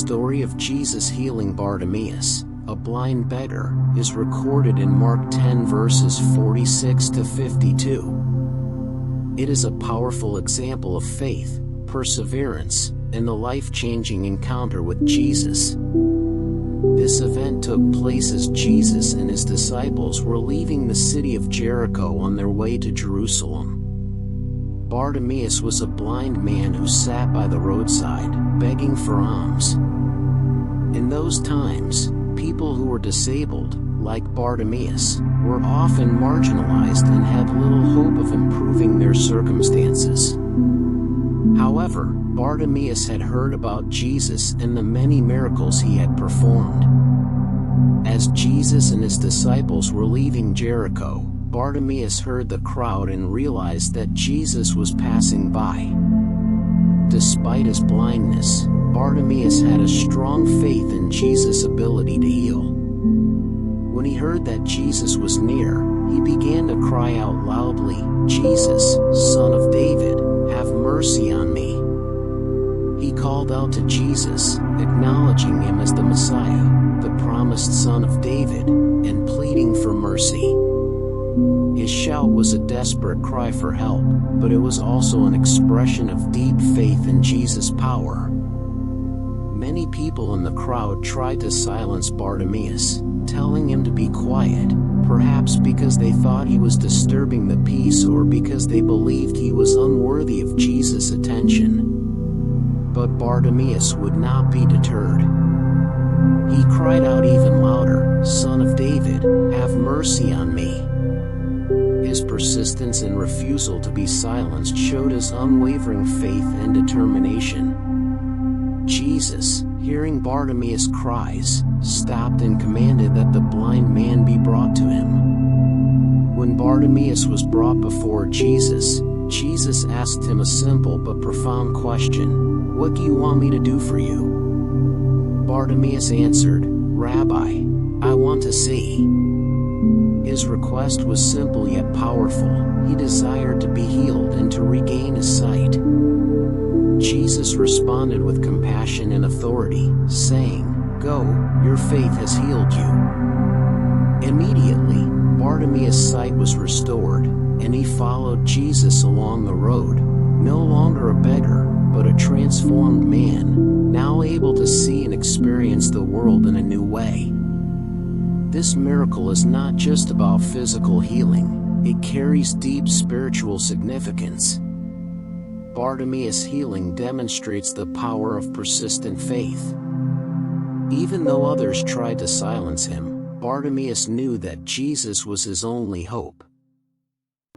story of Jesus healing Bartimaeus, a blind beggar, is recorded in Mark 10 verses 46 to 52. It is a powerful example of faith, perseverance, and the life-changing encounter with Jesus. This event took place as Jesus and his disciples were leaving the city of Jericho on their way to Jerusalem. Bartimaeus was a blind man who sat by the roadside, begging for alms. In those times, people who were disabled, like Bartimaeus, were often marginalized and had little hope of improving their circumstances. However, Bartimaeus had heard about Jesus and the many miracles he had performed. As Jesus and his disciples were leaving Jericho, Bartimaeus heard the crowd and realized that Jesus was passing by. Despite his blindness, Bartimaeus had a strong faith in Jesus' ability to heal. When he heard that Jesus was near, he began to cry out loudly, "Jesus, Son of David, have mercy on me." He called out to Jesus, acknowledging him as the Messiah, the promised Son of David, and pleading for mercy. His shout was a desperate cry for help, but it was also an expression of deep faith in Jesus' power. Many people in the crowd tried to silence Bartimaeus, telling him to be quiet, perhaps because they thought he was disturbing the peace or because they believed he was unworthy of Jesus' attention. But Bartimaeus would not be deterred. He cried out even louder, "Son of David, have mercy on me." His persistence and refusal to be silenced showed his unwavering faith and determination. Jesus, hearing Bartimaeus' cries, stopped and commanded that the blind man be brought to him. When Bartimaeus was brought before Jesus, Jesus asked him a simple but profound question, "What do you want me to do for you?" Bartimaeus answered, "Rabbi, I want to see." His request was simple yet powerful. He desired to be healed and to regain his sight. Jesus responded with compassion and authority, saying, "Go, your faith has healed you." Immediately, Bartimaeus' sight was restored, and he followed Jesus along the road, no longer a beggar, but a transformed man, now able to see and experience the world in a new way. This miracle is not just about physical healing, it carries deep spiritual significance. Bartimaeus' healing demonstrates the power of persistent faith. Even though others tried to silence him, Bartimaeus knew that Jesus was his only hope.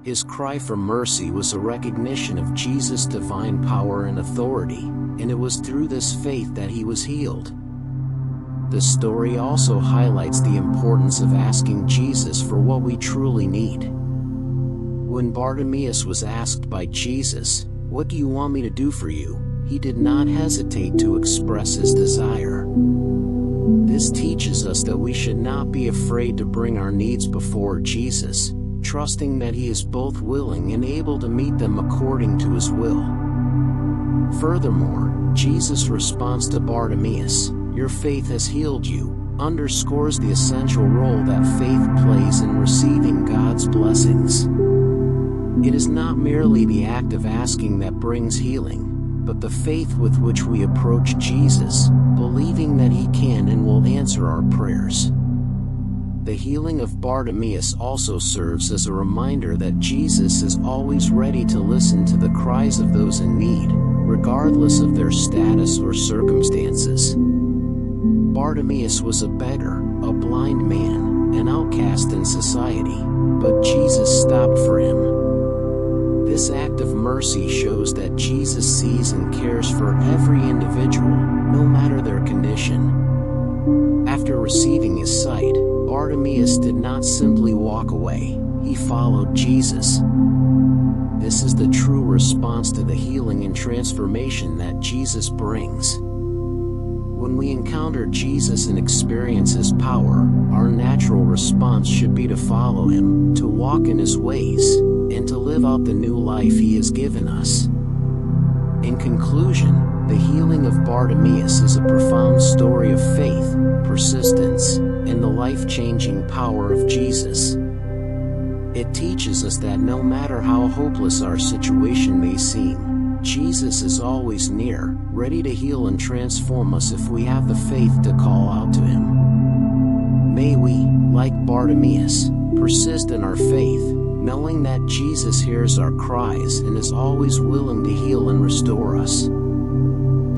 His cry for mercy was a recognition of Jesus' divine power and authority, and it was through this faith that he was healed. The story also highlights the importance of asking Jesus for what we truly need. When Bartimaeus was asked by Jesus, "What do you want me to do for you?" he did not hesitate to express his desire. This teaches us that we should not be afraid to bring our needs before Jesus, trusting that he is both willing and able to meet them according to his will. Furthermore, Jesus' response to Bartimaeus, "Your faith has healed you," underscores the essential role that faith plays in receiving God's blessings. It is not merely the act of asking that brings healing, but the faith with which we approach Jesus, believing that he can and will answer our prayers. The healing of Bartimaeus also serves as a reminder that Jesus is always ready to listen to the cries of those in need, regardless of their status or circumstances. Bartimaeus was a beggar, a blind man, an outcast in society, but Jesus stopped for him. This act of mercy shows that Jesus sees and cares for every individual, no matter their condition. After receiving his sight, Bartimaeus did not simply walk away, he followed Jesus. This is the true response to the healing and transformation that Jesus brings. When we encounter Jesus and experience his power, our natural response should be to follow him, to walk in his ways, and to live out the new life he has given us. In conclusion, The healing of Bartimaeus is a profound story of faith, persistence, and the life-changing power of Jesus. It teaches us that no matter how hopeless our situation may seem, Jesus is always near, ready to heal and transform us if we have the faith to call out to Him. May we, like Bartimaeus, persist in our faith, knowing that Jesus hears our cries and is always willing to heal and restore us.